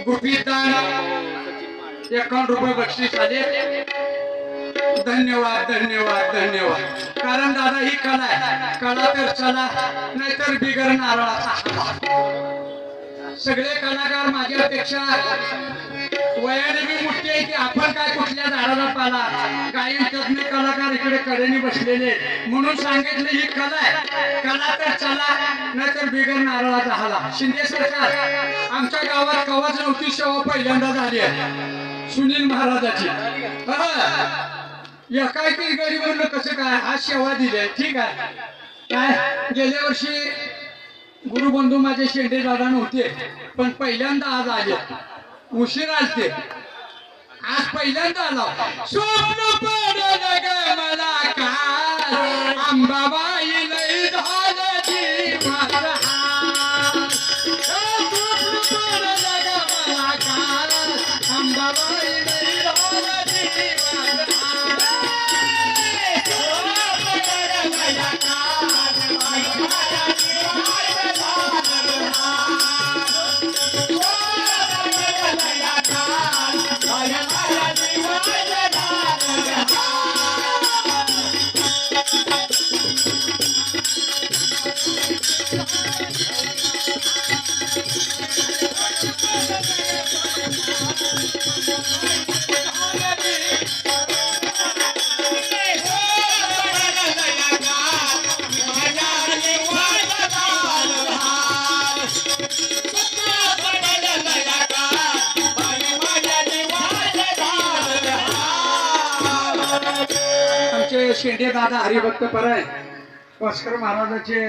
गुपितदान 51 रुपये बक्षीस आले. धन्यवाद धन्यवाद धन्यवाद. कारण दादा ही कला आहे. कला तर चला नाहीतर बिगर नारळाचा हलवा. सगळे कलाकार माझ्यापेक्षा वयाने मी मोठे आहे की आपण काय कुठल्या झाडाला पाला. गायन तज्ञ कलाकार इकडे कडेने बसलेले म्हणून सांगितलं ही कला आहे. कला तर चला नाहीतर बिगर नारळाचा हलवा. शिंदे सरकार आमच्या गावात कवाच नव्हती सेवा पहिल्यांदा झाली आहे सुनील महाराजाची. एकाकी गरीबांना कसं काय आज सेवा दिली. ठीक आहे. काय गेल्या वर्षी गुरुबंधू माझे शेंडे दादा नव्हते पण पहिल्यांदा आज आले. उशीर आलते आज पहिल्यांदा आला. स्वप्न पडलं ग मला काल अंबाबाई लई झालं जीवाचा हाल. स्वप्न पडलं ग मला काल अंबाबाई लई झालं जीवाचा हाल. शेंडे दादा हरिभक्त पराय भास्कर महाराजाचे